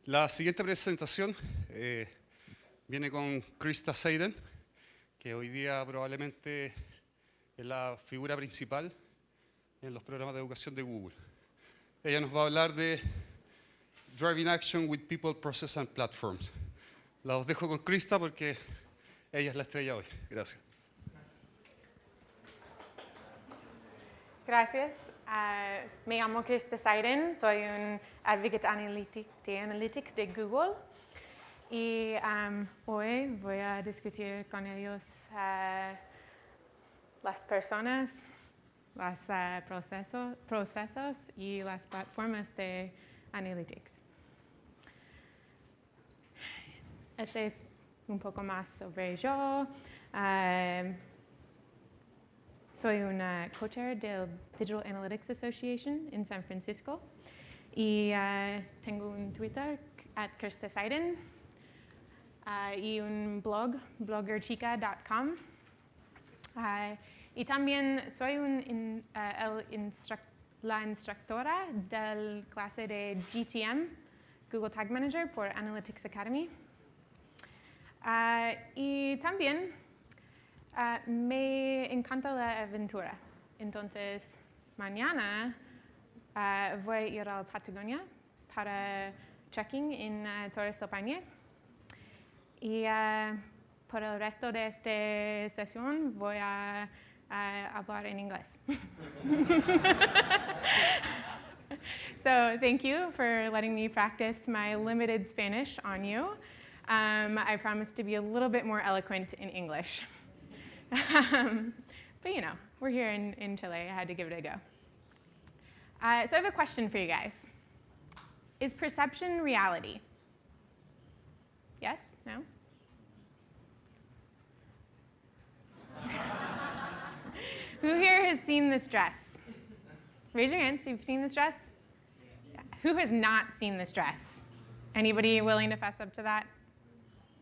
La siguiente presentación viene con Krista Seiden, que hoy día probablemente es la figura principal en los programas de educación de Google. Ella nos va a hablar de Driving Action with People, Process and Platforms. La os dejo con Krista porque ella es la estrella hoy. Gracias. Gracias. Me llamo Krista Seiden, soy un advocate de Analytics de Google y hoy voy a discutir con ellos las personas, los procesos y las plataformas de Analytics. Este es un poco más sobre yo. Soy una co-chair del Digital Analytics Association en San Francisco y tengo un Twitter @KristaSeiden y un blog, bloggerchica.com. Y también soy la instructora del clase de GTM, Google Tag Manager, por Analytics Academy. Y también me encanta la aventura. Entonces, mañana voy a ir a Patagonia para trekking en Torres del Paine. Y por el resto de esta sesión voy a hablar en inglés. So thank you for letting me practice my limited Spanish on you. I promise to be a little bit more eloquent in English. But you know, we're here in Chile. I had to give it a go. So I have a question for you guys. Is perception reality? Yes? No? Who here has seen this dress? Raise your hands. You've seen this dress? Yeah. Who has not seen this dress? Anybody willing to fess up to that?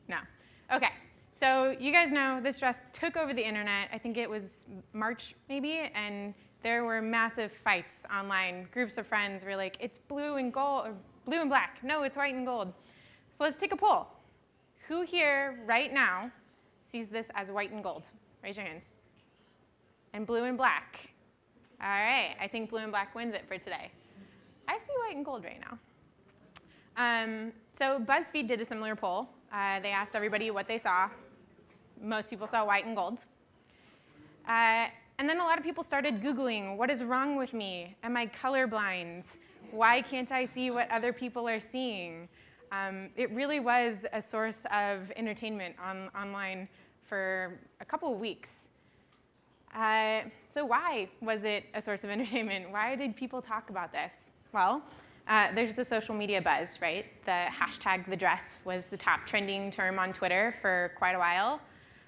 No. Okay. So you guys know this dress took over the internet. I think it was March, maybe, and there were massive fights online. Groups of friends were like, it's blue and gold, or blue and black. No, it's white and gold. So let's take a poll. Who here right now sees this as white and gold? Raise your hands. And blue and black. All right, I think blue and black wins it for today. I see white and gold right now. So BuzzFeed did a similar poll. They asked everybody what they saw. Most people saw white and gold. And then a lot of people started Googling, what is wrong with me? Am I colorblind? Why can't I see what other people are seeing? It really was a source of entertainment online for a couple of weeks. So why was it a source of entertainment? Why did people talk about this? Well, there's the social media buzz, right? The hashtag the dress was the top trending term on Twitter for quite a while.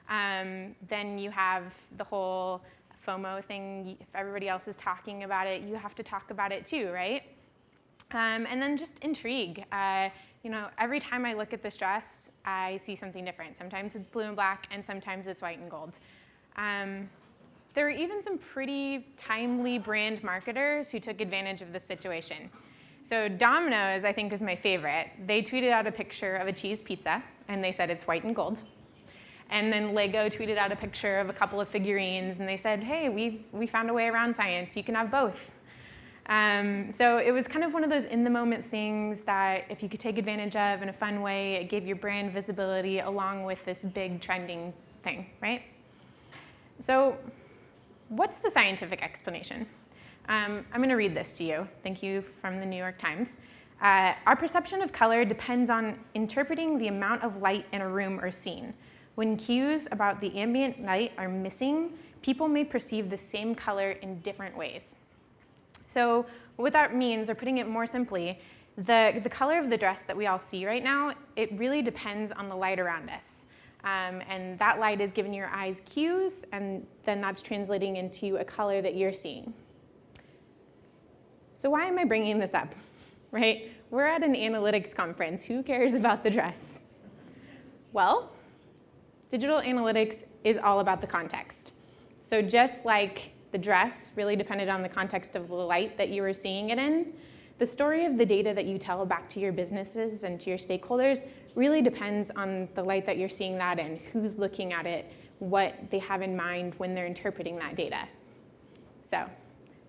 Then you have the whole FOMO thing. If everybody else is talking about it, you have to talk about it too, right? And then just intrigue. You know, every time I look at this dress, I see something different. Sometimes it's blue and black, and sometimes it's white and gold. There were even some pretty timely brand marketers who took advantage of this situation. So Domino's, I think, is my favorite. They tweeted out a picture of a cheese pizza, and they said it's white and gold. And then Lego tweeted out a picture of a couple of figurines, and they said, hey, we found a way around science. You can have both. So it was kind of one of those in-the-moment things that if you could take advantage of in a fun way, it gave your brand visibility along with this big trending thing, right? So what's the scientific explanation? I'm going to read this to you. Thank you, from the New York Times. Our perception of color depends on interpreting the amount of light in a room or scene. When cues about the ambient light are missing, people may perceive the same color in different ways. So what that means, or putting it more simply, the color of the dress that we all see right now, it really depends on the light around us. And that light is giving your eyes cues, and then that's translating into a color that you're seeing. So why am I bringing this up, right? We're at an analytics conference. Who cares about the dress? Well, digital analytics is all about the context. So just like the dress really depended on the context of the light that you were seeing it in, the story of the data that you tell back to your businesses and to your stakeholders really depends on the light that you're seeing that in, who's looking at it, what they have in mind when they're interpreting that data. So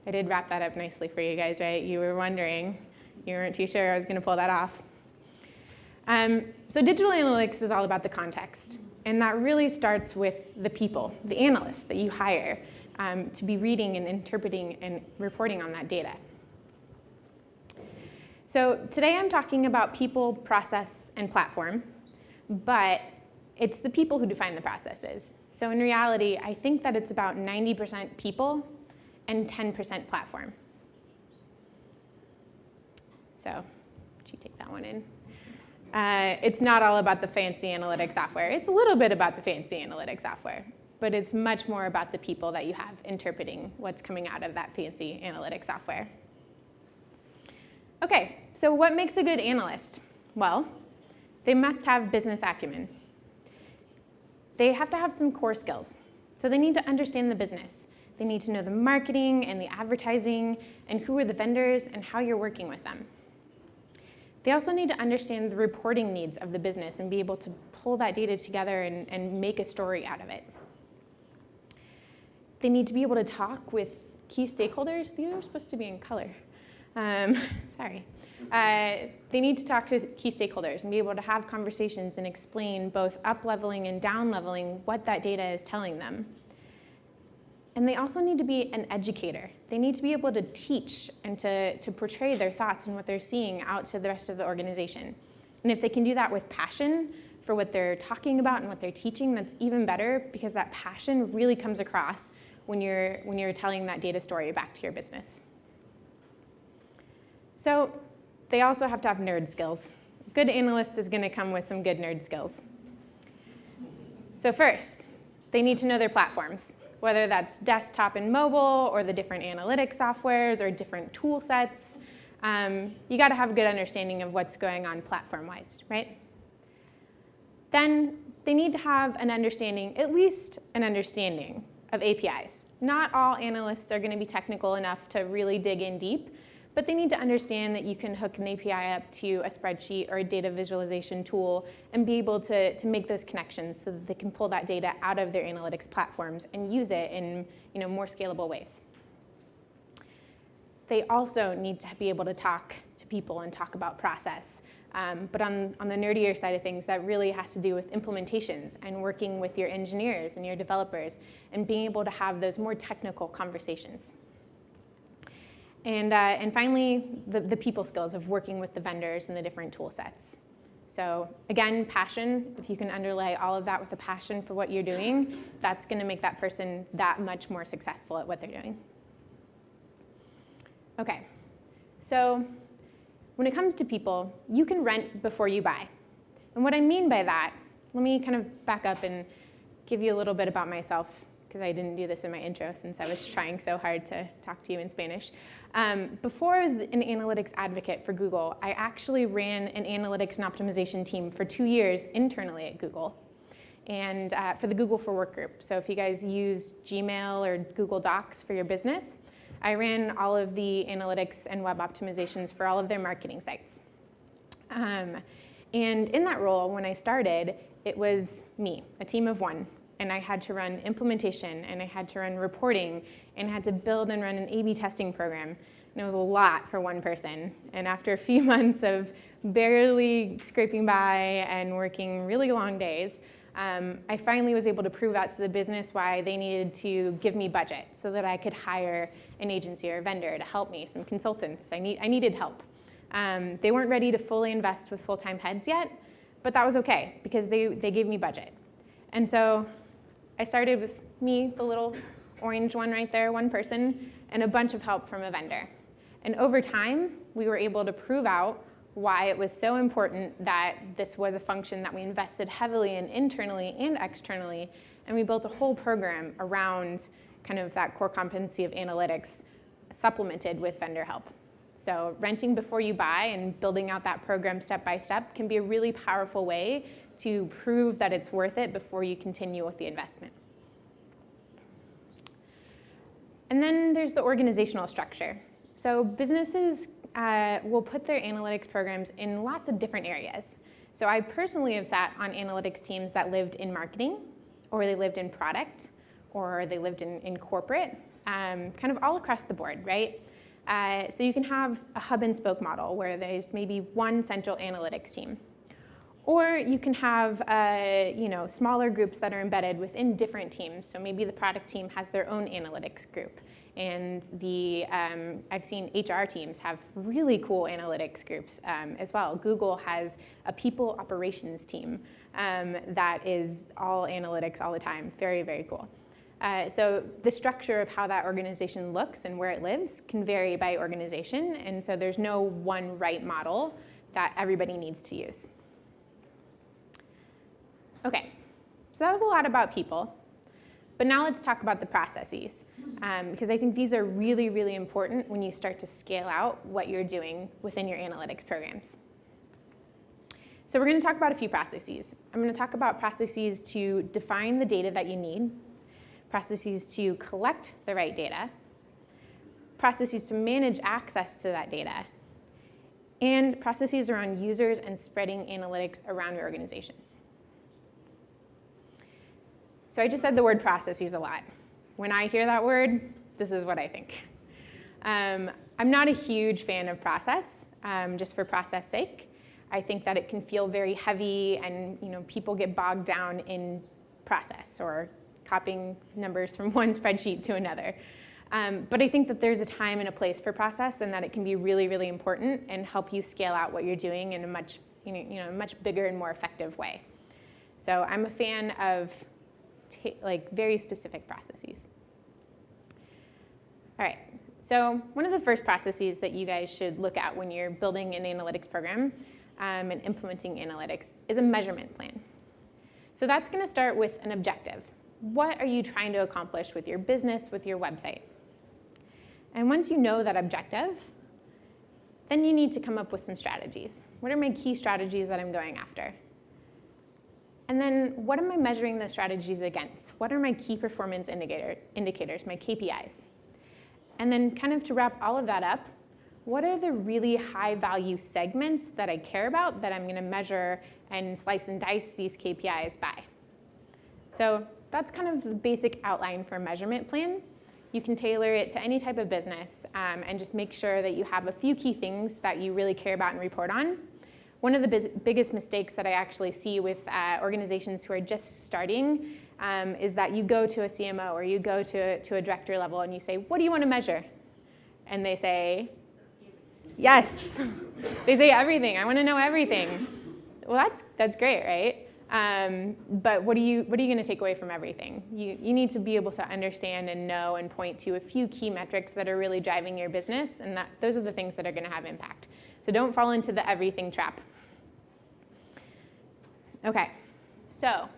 I did wrap that up nicely for you guys, right? You were wondering, you weren't too sure I was going to pull that off. So digital analytics is all about the context. And that really starts with the people, the analysts that you hire to be reading and interpreting and reporting on that data. So today I'm talking about people, process, and platform, but it's the people who define the processes. So in reality, I think that it's about 90% people and 10% platform. So, did you take that one in? It's not all about the fancy analytic software. It's a little bit about the fancy analytic software, but it's much more about the people that you have interpreting what's coming out of that fancy analytic software. Okay, so what makes a good analyst? Well, they must have business acumen. They have to have some core skills. So they need to understand the business. They need to know the marketing and the advertising and who are the vendors and how you're working with them. They also need to understand the reporting needs of the business and be able to pull that data together and make a story out of it. They need to be able to talk with key stakeholders. These are supposed to be in color. Sorry. They need to talk to key stakeholders and be able to have conversations and explain both up-leveling and down-leveling what that data is telling them. And they also need to be an educator. They need to be able to teach and to portray their thoughts and what they're seeing out to the rest of the organization. And if they can do that with passion for what they're talking about and what they're teaching, that's even better, because that passion really comes across when you're telling that data story back to your business. So they also have to have nerd skills. A good analyst is going to come with some good nerd skills. So first, they need to know their platforms, whether that's desktop and mobile or the different analytics softwares or different tool sets. You got to have a good understanding of what's going on platform-wise, right? Then they need to have an understanding, at least an understanding of APIs. Not all analysts are going to be technical enough to really dig in deep, but they need to understand that you can hook an API up to a spreadsheet or a data visualization tool and be able to make those connections so that they can pull that data out of their analytics platforms and use it in more scalable ways. They also need to be able to talk to people and talk about process. But on the nerdier side of things, that really has to do with implementations and working with your engineers and your developers and being able to have those more technical conversations. And finally, the people skills of working with the vendors and the different tool sets. So again, passion. If you can underlay all of that with a passion for what you're doing, that's going to make that person that much more successful at what they're doing. Okay, so when it comes to people, you can rent before you buy. And what I mean by that, let me kind of back up and give you a little bit about myself, because I didn't do this in my intro since I was trying so hard to talk to you in Spanish. Before I was an analytics advocate for Google, I actually ran an analytics and optimization team for 2 years internally at Google, and for the Google for Work group. So if you guys use Gmail or Google Docs for your business, I ran all of the analytics and web optimizations for all of their marketing sites. And in that role, when I started, it was me, a team of one. And I had to run implementation, and I had to run reporting, and I had to build and run an A/B testing program. And it was a lot for one person. And after a few months of barely scraping by and working really long days, I finally was able to prove out to the business why they needed to give me budget so that I could hire an agency or a vendor to help me, some consultants. I needed help. They weren't ready to fully invest with full-time heads yet, but that was okay because they gave me budget. And so I started with me, the little orange one right there, one person, and a bunch of help from a vendor. And over time, we were able to prove out why it was so important that this was a function that we invested heavily in internally and externally, and we built a whole program around kind of that core competency of analytics supplemented with vendor help. So renting before you buy and building out that program step by step can be a really powerful way to prove that it's worth it before you continue with the investment. And then there's the organizational structure. So businesses will put their analytics programs in lots of different areas. So I personally have sat on analytics teams that lived in marketing, or they lived in product, or they lived in corporate, kind of all across the board, right? So you can have a hub and spoke model where there's maybe one central analytics team. Or you can have smaller groups that are embedded within different teams. So maybe the product team has their own analytics group. And I've seen HR teams have really cool analytics groups as well. Google has a people operations team that is all analytics all the time. Very, very cool. So the structure of how that organization looks and where it lives can vary by organization. And so there's no one right model that everybody needs to use. Okay, so that was a lot about people. But now let's talk about the processes, because I think these are really, really important when you start to scale out what you're doing within your analytics programs. So we're going to talk about a few processes. I'm going to talk about processes to define the data that you need, processes to collect the right data, processes to manage access to that data, and processes around users and spreading analytics around your organizations. So I just said the word processes a lot. When I hear that word, this is what I think. I'm not a huge fan of process, just for process sake. I think that it can feel very heavy, and people get bogged down in process or copying numbers from one spreadsheet to another. But I think that there's a time and a place for process, and that it can be really, really important and help you scale out what you're doing in a much bigger and more effective way. So I'm a fan of very specific processes. All right, so one of the first processes that you guys should look at when you're building an analytics program and implementing analytics is a measurement plan. So that's going to start with an objective. What are you trying to accomplish with your business, with your website? And once you know that objective, then you need to come up with some strategies. What are my key strategies that I'm going after? And then what am I measuring those strategies against? What are my key performance indicators, my KPIs? And then kind of to wrap all of that up, what are the really high value segments that I care about that I'm going to measure and slice and dice these KPIs by? So that's kind of the basic outline for a measurement plan. You can tailor it to any type of business and just make sure that you have a few key things that you really care about and report on. One of the biggest mistakes that I actually see with organizations who are just starting is that you go to a CMO or you go to a director level and you say, what do you want to measure? And they say, yes. They say everything. I want to know everything. Well, that's great, right? But what are you going to take away from everything? You need to be able to understand and know and point to a few key metrics that are really driving your business, and those are the things that are going to have impact. So don't fall into the everything trap. Okay, so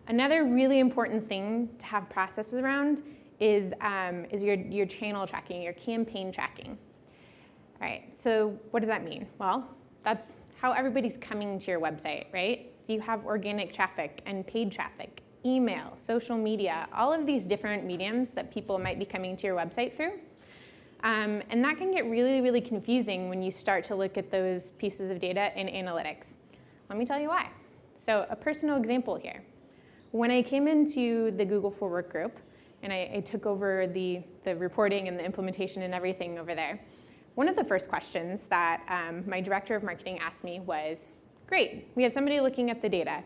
another really important thing to have processes around is your channel tracking, your campaign tracking. All right, so what does that mean? Well, that's how everybody's coming to your website, right? So you have organic traffic and paid traffic, email, social media, all of these different mediums that people might be coming to your website through. And that can get really, really confusing when you start to look at those pieces of data in analytics. Let me tell you why. So a personal example here. When I came into the Google for Work group, and I took over the reporting and the implementation and everything over there, one of the first questions that my director of marketing asked me was, great, we have somebody looking at the data.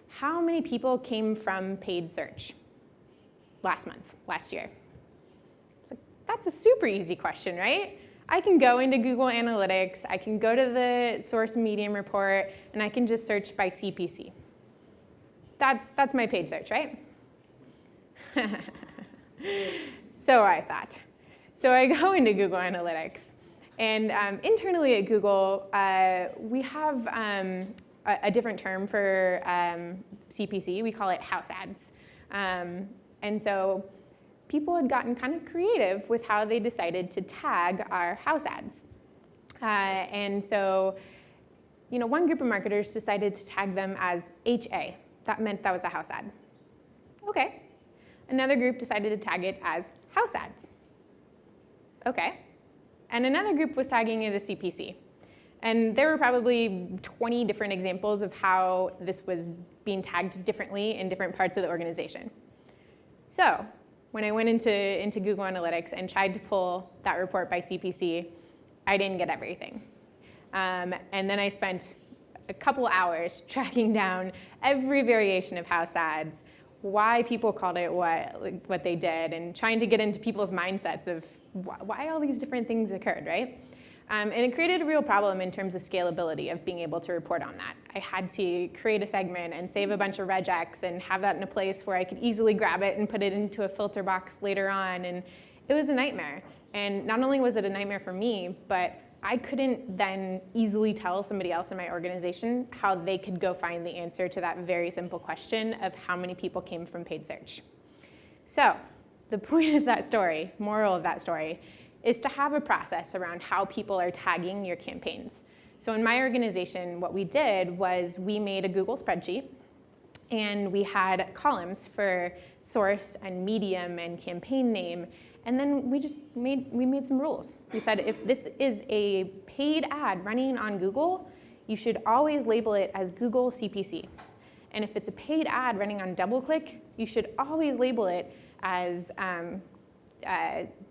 How many people came from paid search last year? That's a super easy question, right? I can go into Google Analytics, I can go to the source medium report, and I can just search by CPC. That's my paid search, right? So I thought. So I go into Google Analytics, and internally at Google, we have a different term for CPC. We call it house ads. And so people had gotten kind of creative with how they decided to tag our house ads. And so, one group of marketers decided to tag them as HA. That meant that was a house ad. Okay. Another group decided to tag it as house ads. Okay. and another group was tagging it as CPC. And there were probably 20 different examples of how this was being tagged differently in different parts of the organization. So when I went into Google Analytics and tried to pull that report by CPC, I didn't get everything. And then I spent a couple hours tracking down every variation of house ads, why people called it what they did, and trying to get into people's mindsets of why all these different things occurred, right? And it created a real problem in terms of scalability of being able to report on that. I had to create a segment and save a bunch of regex and have that in a place where I could easily grab it and put it into a filter box later on. And it was a nightmare. And not only was it a nightmare for me, but I couldn't then easily tell somebody else in my organization how they could go find the answer to that very simple question of how many people came from paid search. So the point of that story, moral of that story, is to have a process around how people are tagging your campaigns. So in my organization, what we did was we made a Google spreadsheet, and we had columns for source and medium and campaign name, and then we made some rules. We said if this is a paid ad running on Google, you should always label it as Google CPC. And if it's a paid ad running on DoubleClick, you should always label it as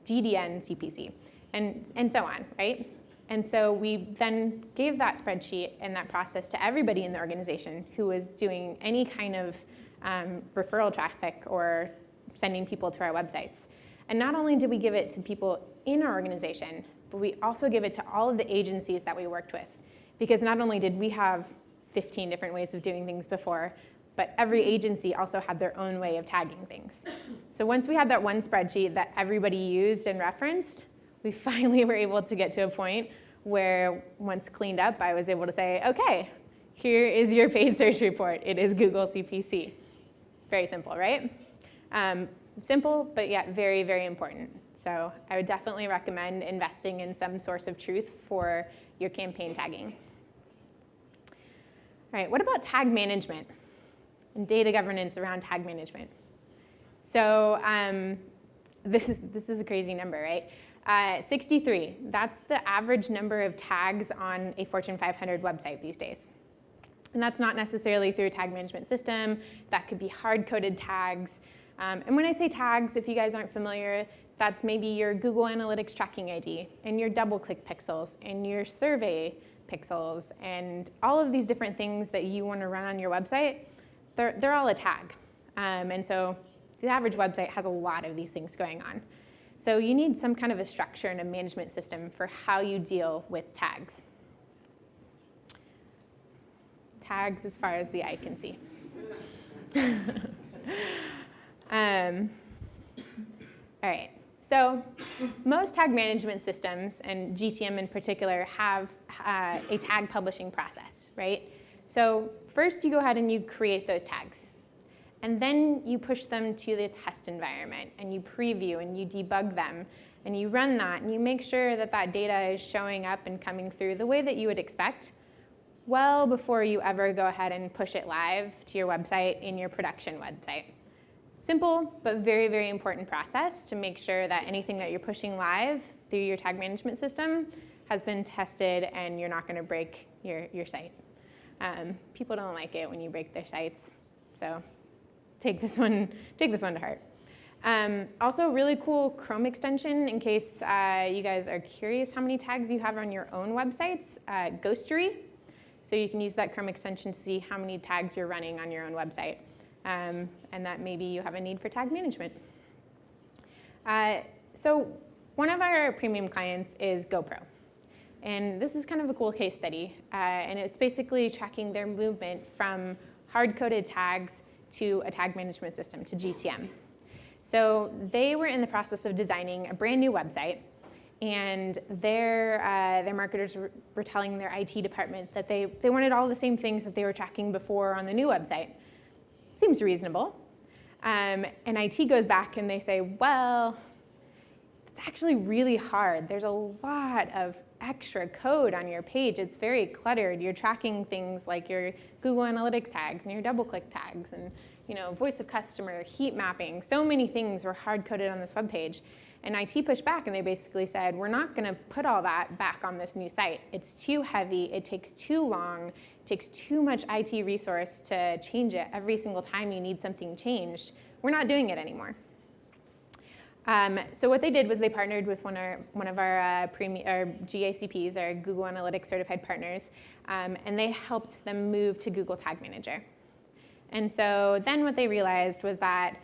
GDN CPC, and so on, right? And so we then gave that spreadsheet and that process to everybody in the organization who was doing any kind of referral traffic or sending people to our websites. And not only did we give it to people in our organization, but we also give it to all of the agencies that we worked with. Because not only did we have 15 different ways of doing things before, but every agency also had their own way of tagging things. So once we had that one spreadsheet that everybody used and referenced, we finally were able to get to a point where once cleaned up, I was able to say, okay, here is your paid search report. It is Google CPC. Very simple, right? Simple, but yet very, very important. So I would definitely recommend investing in some source of truth for your campaign tagging. All right, what about tag management and data governance around tag management? So this is a crazy number, right? 63, that's the average number of tags on a Fortune 500 website these days. And that's not necessarily through a tag management system. That could be hard-coded tags. And when I say tags, if you guys aren't familiar, that's maybe your Google Analytics tracking ID and your DoubleClick pixels and your survey pixels and all of these different things that you want to run on your website. They're all a tag. And so the average website has a lot of these things going on. So you need some kind of a structure and a management system for how you deal with tags. Tags as far as the eye can see. All right, so most tag management systems, and GTM in particular, have a tag publishing process, right? So first you go ahead and you create those tags. And then you push them to the test environment, and you preview, and you debug them, and you run that, and you make sure that that data is showing up and coming through the way that you would expect, well before you ever go ahead and push it live to your website in your production website. Simple, but very, very important process to make sure that anything that you're pushing live through your tag management system has been tested and you're not going to break your site. People don't like it when you break their sites, so take this one to heart. Also, really cool Chrome extension in case you guys are curious how many tags you have on your own websites, Ghostery. So you can use that Chrome extension to see how many tags you're running on your own website. And that maybe you have a need for tag management. So one of our premium clients is GoPro. And this is kind of a cool case study. And it's basically tracking their movement from hard-coded tags to a tag management system, to GTM. So they were in the process of designing a brand new website. And their marketers were telling their IT department that they wanted all the same things that they were tracking before on the new website. Seems reasonable. And IT goes back and they say, well, it's actually really hard. There's a lot of extra code on your page. It's very cluttered. You're tracking things like your Google Analytics tags and your DoubleClick tags and voice of customer, heat mapping. So many things were hard-coded on this web page. And IT pushed back, and they basically said, we're not going to put all that back on this new site. It's too heavy. It takes too long. It takes too much IT resource to change it every single time you need something changed. We're not doing it anymore. So what they did was they partnered with one of our GACPs, our Google Analytics Certified Partners, and they helped them move to Google Tag Manager. And so then what they realized was that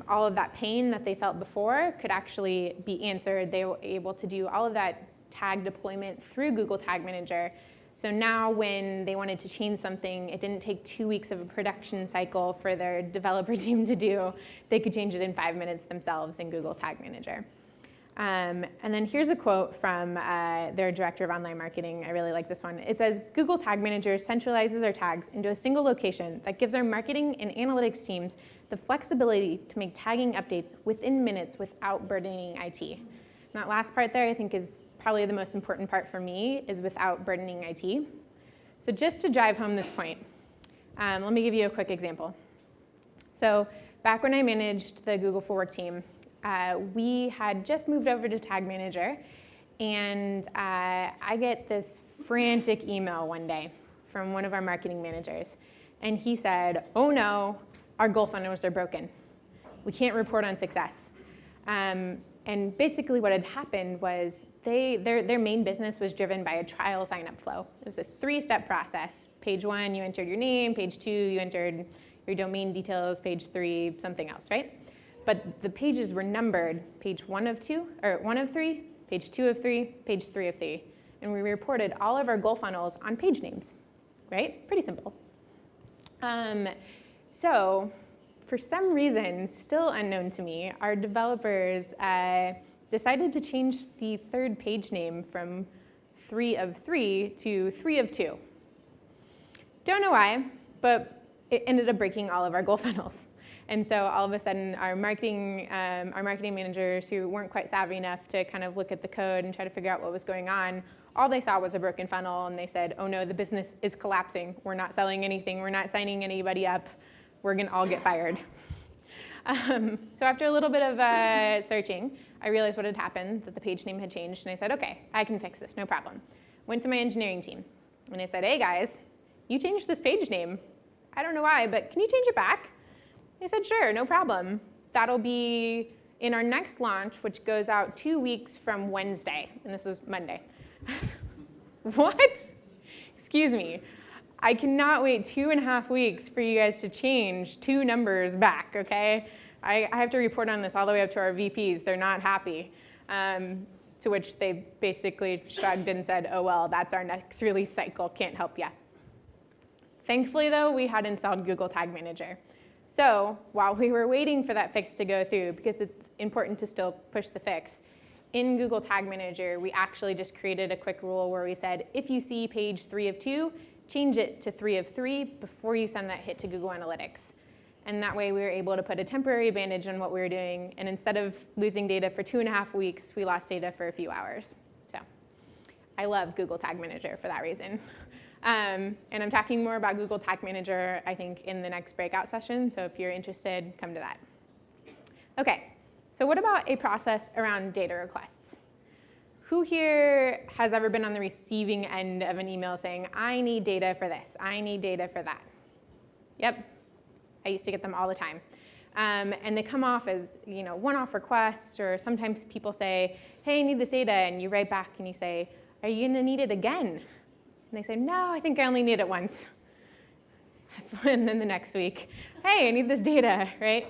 all of that pain that they felt before could actually be answered. They were able to do all of that tag deployment through Google Tag Manager. So now when they wanted to change something, it didn't take 2 weeks of a production cycle for their developer team to do. They could change it in 5 minutes themselves in Google Tag Manager. And then here's a quote from their director of online marketing. I really like this one. It says, Google Tag Manager centralizes our tags into a single location that gives our marketing and analytics teams the flexibility to make tagging updates within minutes without burdening IT. And that last part there I think is probably the most important part for me, is without burdening IT. So just to drive home this point, let me give you a quick example. So back when I managed the Google for Work team, we had just moved over to Tag Manager, and I get this frantic email one day from one of our marketing managers, and he said, oh no, our goal funnels are broken. We can't report on success. And basically what had happened was their main business was driven by a trial sign-up flow. It was a 3-step process. Page 1, you entered your name. Page 2, you entered your domain details. Page 3, something else, right? But the pages were numbered, page 1 of 2, or 1 of 3, page 2 of 3, page 3 of 3. And we reported all of our goal funnels on page names, right? Pretty simple. So for some reason, still unknown to me, our developers decided to change the 3rd page name from 3 of 3 to 3 of 2. Don't know why, but it ended up breaking all of our goal funnels. And so all of a sudden, our marketing managers who weren't quite savvy enough to kind of look at the code and try to figure out what was going on, all they saw was a broken funnel, and they said, oh no, the business is collapsing. We're not selling anything. We're not signing anybody up. We're going to all get fired. So after a little bit of searching, I realized what had happened, that the page name had changed, and I said, okay, I can fix this, no problem. Went to my engineering team, and I said, hey guys, you changed this page name. I don't know why, but can you change it back? They said, sure, no problem. That'll be in our next launch, which goes out 2 weeks from Wednesday, and this was Monday. What? Excuse me. I cannot wait 2.5 weeks for you guys to change 2 numbers back, okay? I have to report on this all the way up to our VPs. They're not happy. To which they basically shrugged and said, oh, well, that's our next release cycle. Can't help ya. Thankfully, though, we had installed Google Tag Manager. So while we were waiting for that fix to go through, because it's important to still push the fix, in Google Tag Manager, we actually just created a quick rule where we said, if you see page 3 of 2, change it to 3 of 3 before you send that hit to Google Analytics. And that way we were able to put a temporary bandage on what we were doing, and instead of losing data for 2.5 weeks, we lost data for a few hours. So I love Google Tag Manager for that reason. And I'm talking more about Google Tag Manager, I think, in the next breakout session, so if you're interested, come to that. Okay, so what about a process around data requests? Who here has ever been on the receiving end of an email saying, I need data for this, I need data for that? Yep, I used to get them all the time. And they come off as one-off requests, or sometimes people say, hey, I need this data, and you write back and you say, are you gonna need it again? And they say, no, I think I only need it once. And then the next week, hey, I need this data, right?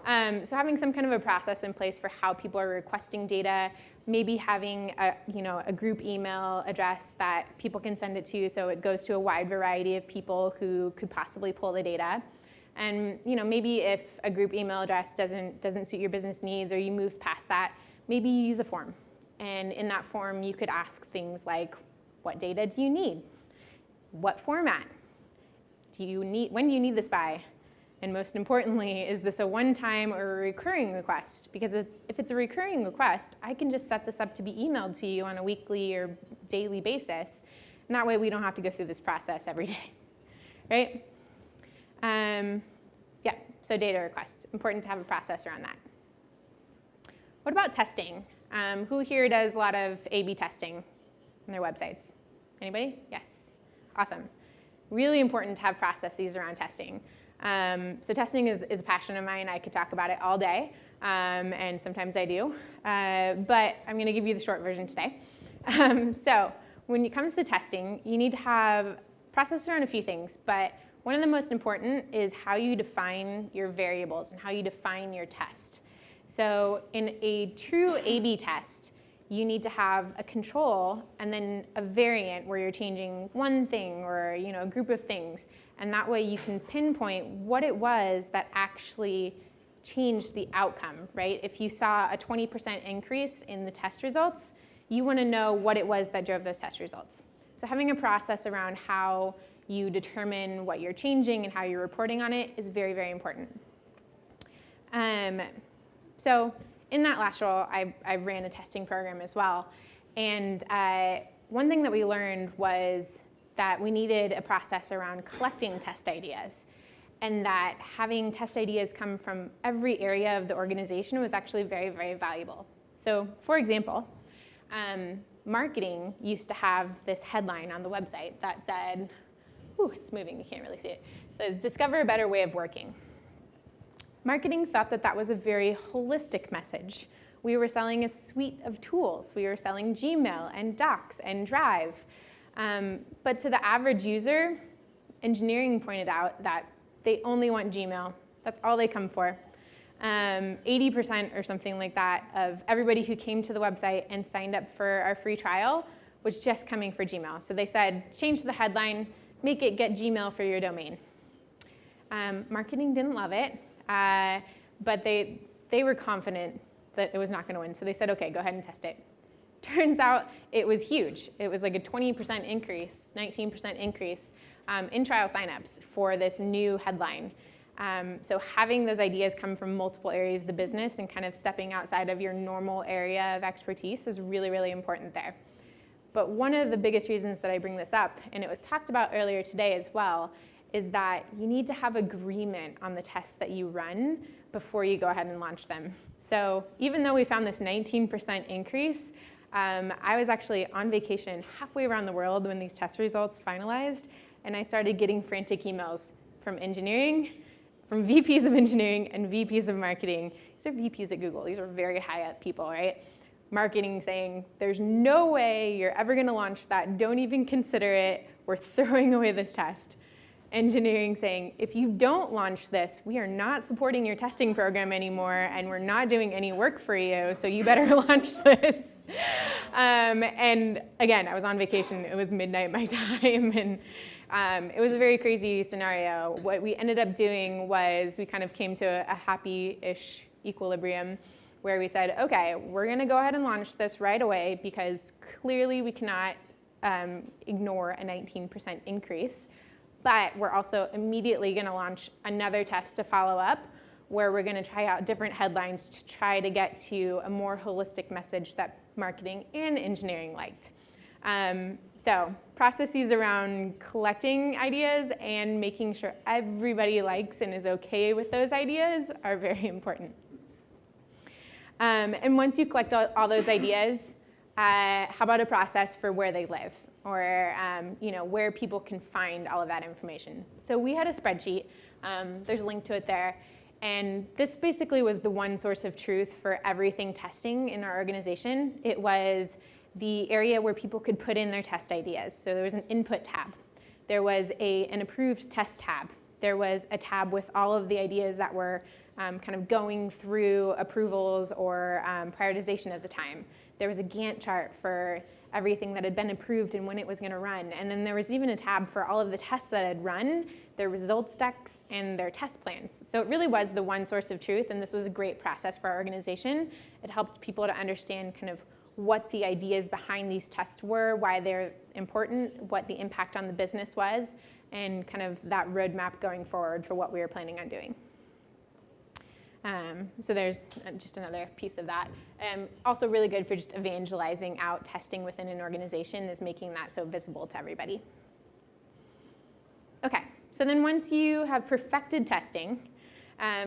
So having some kind of a process in place for how people are requesting data, maybe having a group email address that people can send it to so it goes to a wide variety of people who could possibly pull the data. And maybe if a group email address doesn't suit your business needs, or you move past that, maybe you use a form. And in that form, you could ask things like, what data do you need? What format? When do you need this by? And most importantly, is this a one-time or a recurring request? Because if it's a recurring request, I can just set this up to be emailed to you on a weekly or daily basis. And that way we don't have to go through this process every day, right? Yeah, so data requests, important to have a process around that. What about testing? Who here does a lot of A/B testing on their websites? Anybody? Yes. Awesome. Really important to have processes around testing. So testing is a passion of mine. I could talk about it all day, and sometimes I do. But I'm going to give you the short version today. So when it comes to testing, you need to have process around a few things. But one of the most important is how you define your variables and how you define your test. So in a true A/B test, you need to have a control and then a variant where you're changing one thing or a group of things. And that way you can pinpoint what it was that actually changed the outcome, right? If you saw a 20% increase in the test results, you want to know what it was that drove those test results. So having a process around how you determine what you're changing and how you're reporting on it is very, very important. So in that last role, I ran a testing program as well. And one thing that we learned was that we needed a process around collecting test ideas, and that having test ideas come from every area of the organization was actually very, very valuable. So for example, marketing used to have this headline on the website that said, ooh, it's moving, you can't really see it. It says, "Discover a better way of working." Marketing thought that that was a very holistic message. We were selling a suite of tools. We were selling Gmail and Docs and Drive. But to the average user, engineering pointed out that they only want Gmail. That's all they come for. 80% or something like that of everybody who came to the website and signed up for our free trial was just coming for Gmail. So they said, change the headline, make it get Gmail for your domain. Marketing didn't love it, but they were confident that it was not going to win. So they said, okay, go ahead and test it. Turns out it was huge. It was like a 20% increase, 19% increase in trial signups for this new headline. So having those ideas come from multiple areas of the business and kind of stepping outside of your normal area of expertise is really, really important there. But one of the biggest reasons that I bring this up, and it was talked about earlier today as well, is that you need to have agreement on the tests that you run before you go ahead and launch them. So even though we found this 19% increase, I was actually on vacation halfway around the world when these test results finalized, and I started getting frantic emails from engineering, from VPs of engineering and VPs of marketing. These are VPs at Google. These are very high up people, right? Marketing saying, there's no way you're ever going to launch that. Don't even consider it. We're throwing away this test. Engineering saying, if you don't launch this, we are not supporting your testing program anymore, and we're not doing any work for you, so you better launch this. And again, I was on vacation. It was midnight my time, and it was a very crazy scenario. What we ended up doing was we kind of came to a happy-ish equilibrium where we said, okay, we're going to go ahead and launch this right away because clearly we cannot ignore a 19% increase. But we're also immediately going to launch another test to follow up where we're going to try out different headlines to try to get to a more holistic message that marketing and engineering liked. So processes around collecting ideas and making sure everybody likes and is okay with those ideas are very important. And once you collect all those ideas, how about a process for where they live? Or where people can find all of that information. So we had a spreadsheet. There's a link to it there. And this basically was the one source of truth for everything testing in our organization. It was the area where people could put in their test ideas. So there was an input tab. There was an approved test tab. There was a tab with all of the ideas that were kind of going through approvals or prioritization at the time. There was a Gantt chart for everything that had been approved and when it was going to run. And then there was even a tab for all of the tests that had run, their results decks, and their test plans. So it really was the one source of truth, and this was a great process for our organization. It helped people to understand kind of what the ideas behind these tests were, why they're important, what the impact on the business was, and kind of that roadmap going forward for what we were planning on doing. So there's just another piece of that. Also really good for just evangelizing out testing within an organization is making that so visible to everybody. Okay, so then once you have perfected testing,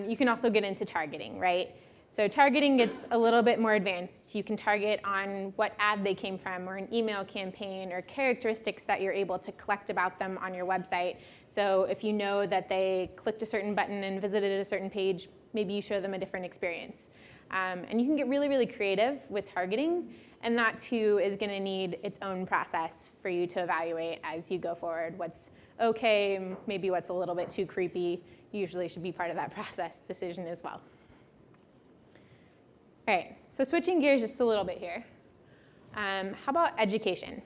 you can also get into targeting, right? So targeting gets a little bit more advanced. You can target on what ad they came from, or an email campaign, or characteristics that you're able to collect about them on your website. So if you know that they clicked a certain button and visited a certain page, maybe you show them a different experience. And you can get really, really creative with targeting, and that too is going to need its own process for you to evaluate as you go forward. What's okay, maybe what's a little bit too creepy, usually should be part of that process decision as well. All right, so switching gears just a little bit here. How about education?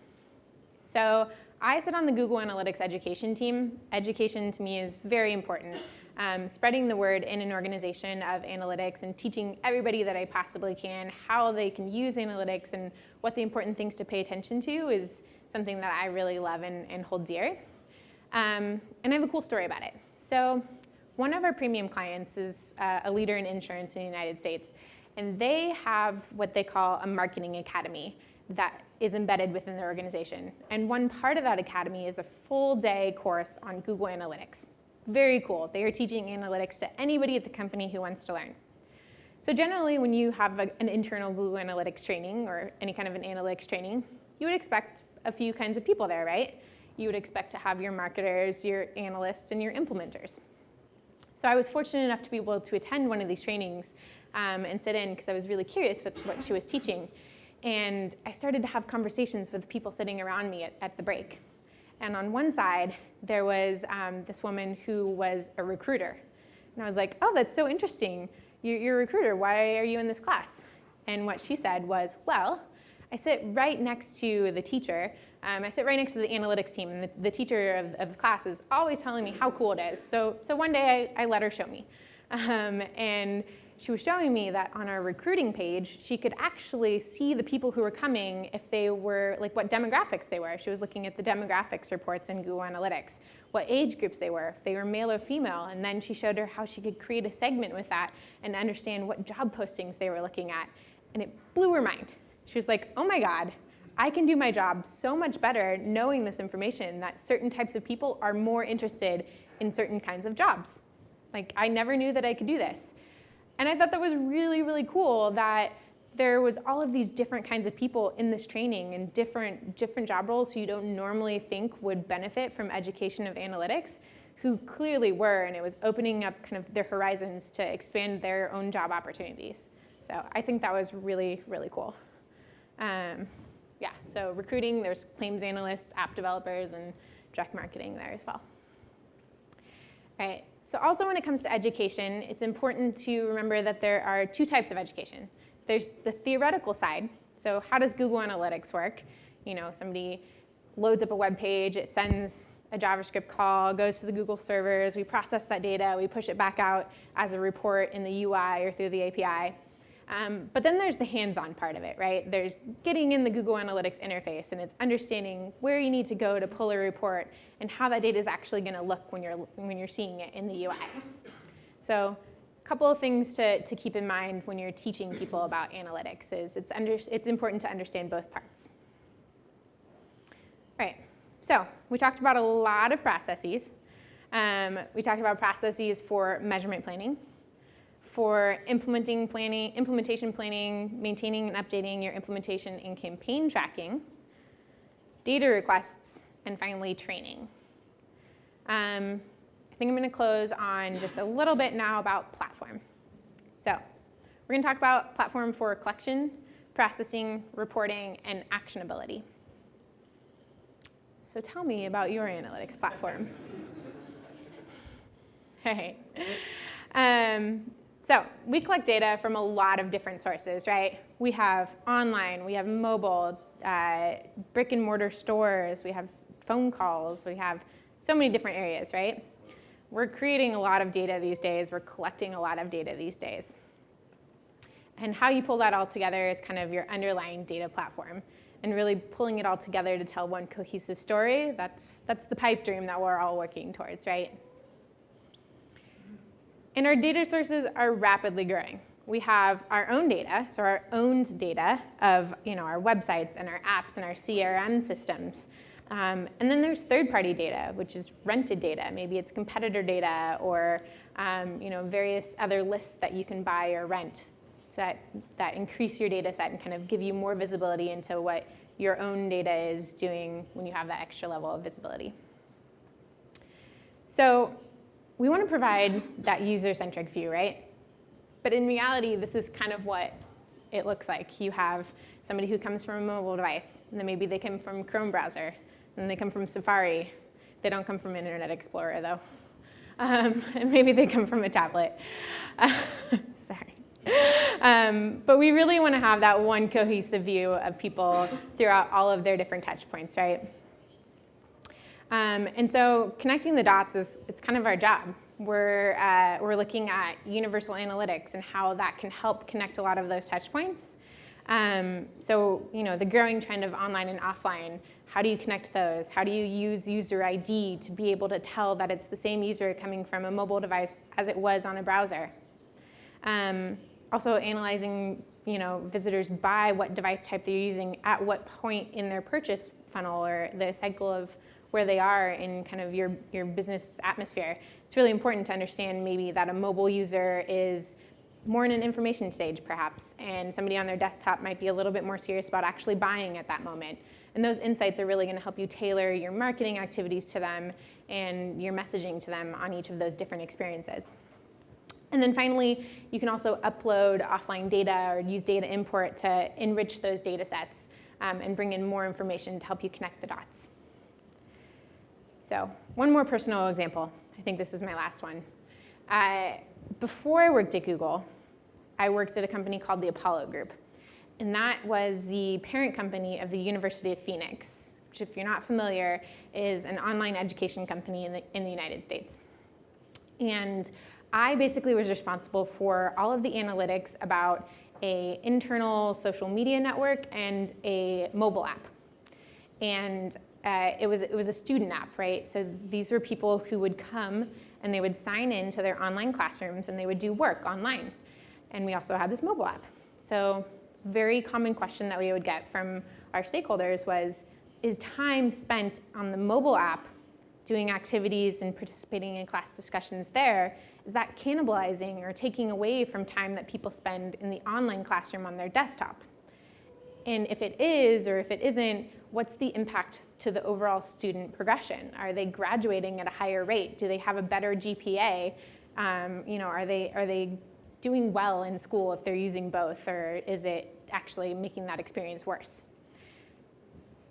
So I sit on the Google Analytics education team. Education to me is very important. Spreading the word in an organization of analytics and teaching everybody that I possibly can how they can use analytics and what the important things to pay attention to is something that I really love and hold dear. And I have a cool story about it. So one of our premium clients is a leader in insurance in the United States. And they have what they call a marketing academy that is embedded within their organization. And one part of that academy is a full day course on Google Analytics. Very cool. They are teaching analytics to anybody at the company who wants to learn. So generally, when you have an internal Google Analytics training or any kind of an analytics training, you would expect a few kinds of people there, right? You would expect to have your marketers, your analysts, and your implementers. So I was fortunate enough to be able to attend one of these trainings and sit in because I was really curious with what she was teaching. And I started to have conversations with people sitting around me at the break. And on one side, there was this woman who was a recruiter. And I was like, oh, that's so interesting. You're a recruiter. Why are you in this class? And what she said was, well, I sit right next to the teacher. I sit right next to the analytics team. And the teacher of the class is always telling me how cool it is. So one day I let her show me. And she was showing me that on our recruiting page, she could actually see the people who were coming if they were, like what demographics they were. She was looking at the demographics reports in Google Analytics, what age groups they were, if they were male or female. And then she showed her how she could create a segment with that and understand what job postings they were looking at. And it blew her mind. She was like, oh my God, I can do my job so much better knowing this information that certain types of people are more interested in certain kinds of jobs. Like, I never knew that I could do this. And I thought that was really, really cool that there was all of these different kinds of people in this training and different job roles who you don't normally think would benefit from education of analytics, who clearly were, and it was opening up kind of their horizons to expand their own job opportunities. So I think that was really, really cool. Yeah, so recruiting, there's claims analysts, app developers, and direct marketing there as well. All right. So also when it comes to education, it's important to remember that there are two types of education. There's the theoretical side. So how does Google Analytics work? You know, somebody loads up a web page, it sends a JavaScript call, goes to the Google servers, we process that data, we push it back out as a report in the UI or through the API. But then there's the hands-on part of it, right? There's getting in the Google Analytics interface, and it's understanding where you need to go to pull a report and how that data is actually going to look when you're seeing it in the UI. So a couple of things to keep in mind when you're teaching people about analytics is it's important to understand both parts. All right, so we talked about a lot of processes. We talked about processes for measurement planning, for implementation planning, maintaining and updating your implementation and campaign tracking, data requests, and finally training. I think I'm going to close on just a little bit now about platform. So we're going to talk about platform for collection, processing, reporting, and actionability. So tell me about your analytics platform. All right. So we collect data from a lot of different sources, right? We have online, we have mobile, brick and mortar stores, we have phone calls, we have so many different areas, right? We're creating a lot of data these days, we're collecting a lot of data these days. And how you pull that all together is kind of your underlying data platform. And really pulling it all together to tell one cohesive story, that's the pipe dream that we're all working towards, right? And our data sources are rapidly growing. We have our own data, so our owned data of our websites and our apps and our CRM systems. And then there's third-party data, which is rented data. Maybe it's competitor data or various other lists that you can buy or rent. that increase your data set and kind of give you more visibility into what your own data is doing when you have that extra level of visibility. So we want to provide that user-centric view, right? But in reality, this is kind of what it looks like. You have somebody who comes from a mobile device, and then maybe they come from Chrome browser, and they come from Safari. They don't come from Internet Explorer, though. And maybe they come from a tablet. Sorry. But we really want to have that one cohesive view of people throughout all of their different touch points, right? And so connecting the dots it's kind of our job. We're looking at universal analytics and how that can help connect a lot of those touch points. So the growing trend of online and offline, how do you connect those? How do you use user ID to be able to tell that it's the same user coming from a mobile device as it was on a browser? Also analyzing visitors by what device type they're using at what point in their purchase funnel or the cycle of where they are in kind of your business atmosphere. It's really important to understand maybe that a mobile user is more in an information stage perhaps, and somebody on their desktop might be a little bit more serious about actually buying at that moment. And those insights are really going to help you tailor your marketing activities to them and your messaging to them on each of those different experiences. And then finally, you can also upload offline data or use data import to enrich those data sets and bring in more information to help you connect the dots. So one more personal example. I think this is my last one. Before I worked at Google, I worked at a company called the Apollo Group. And that was the parent company of the University of Phoenix, which, if you're not familiar, is an online education company in the United States. And I basically was responsible for all of the analytics about an internal social media network and a mobile app. And it was a student app, right? So these were people who would come and they would sign in to their online classrooms and they would do work online. And we also had this mobile app. So very common question that we would get from our stakeholders was, is time spent on the mobile app doing activities and participating in class discussions there, is that cannibalizing or taking away from time that people spend in the online classroom on their desktop? And if it is or if it isn't, what's the impact to the overall student progression? Are they graduating at a higher rate? Do they have a better GPA? Are they doing well in school if they're using both, or is it actually making that experience worse?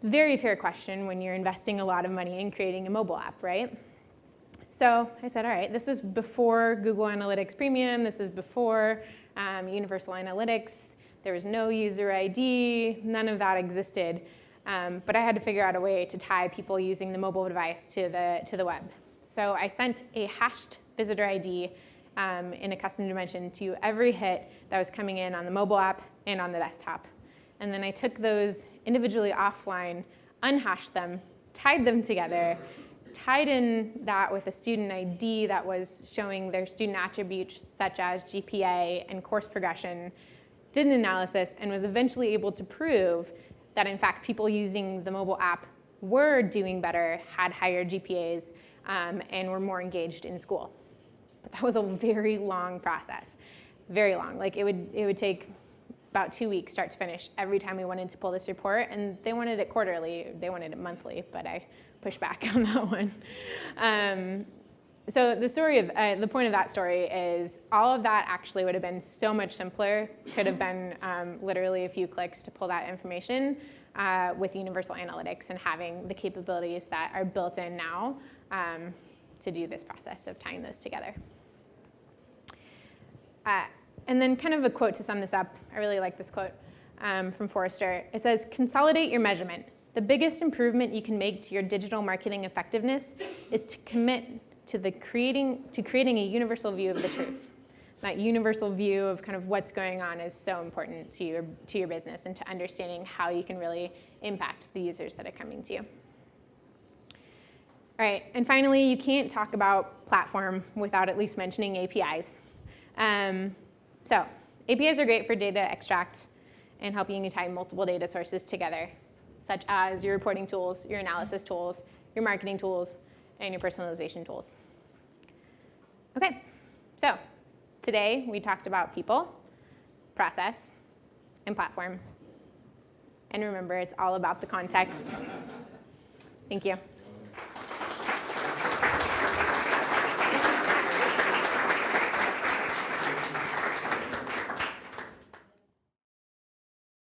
Very fair question when you're investing a lot of money in creating a mobile app, right? So I said, all right, this was before Google Analytics Premium. This is before Universal Analytics. There was no user ID. None of that existed. But I had to figure out a way to tie people using the mobile device to the web. So I sent a hashed visitor ID in a custom dimension to every hit that was coming in on the mobile app and on the desktop. And then I took those individually offline, unhashed them, tied them together, tied in that with a student ID that was showing their student attributes such as GPA and course progression, did an analysis, and was eventually able to prove that in fact people using the mobile app were doing better, had higher GPAs, and were more engaged in school. But that was a very long process, very long. Like it would take about 2 weeks start to finish every time we wanted to pull this report, and they wanted it quarterly, they wanted it monthly, but I pushed back on that one. So the point of that story is all of that actually would have been so much simpler, could have been literally a few clicks to pull that information with Universal Analytics and having the capabilities that are built in now to do this process of tying those together. And then kind of a quote to sum this up. I really like this quote from Forrester. It says, "Consolidate your measurement. The biggest improvement you can make to your digital marketing effectiveness is to commit to creating a universal view of the truth." That universal view of kind of what's going on is so important to your business and to understanding how you can really impact the users that are coming to you. All right, and finally, you can't talk about platform without at least mentioning APIs. So APIs are great for data extract and helping you tie multiple data sources together, such as your reporting tools, your analysis tools, your marketing tools, and your personalization tools. Okay, so today we talked about people, process, and platform. And remember, it's all about the context. Thank you.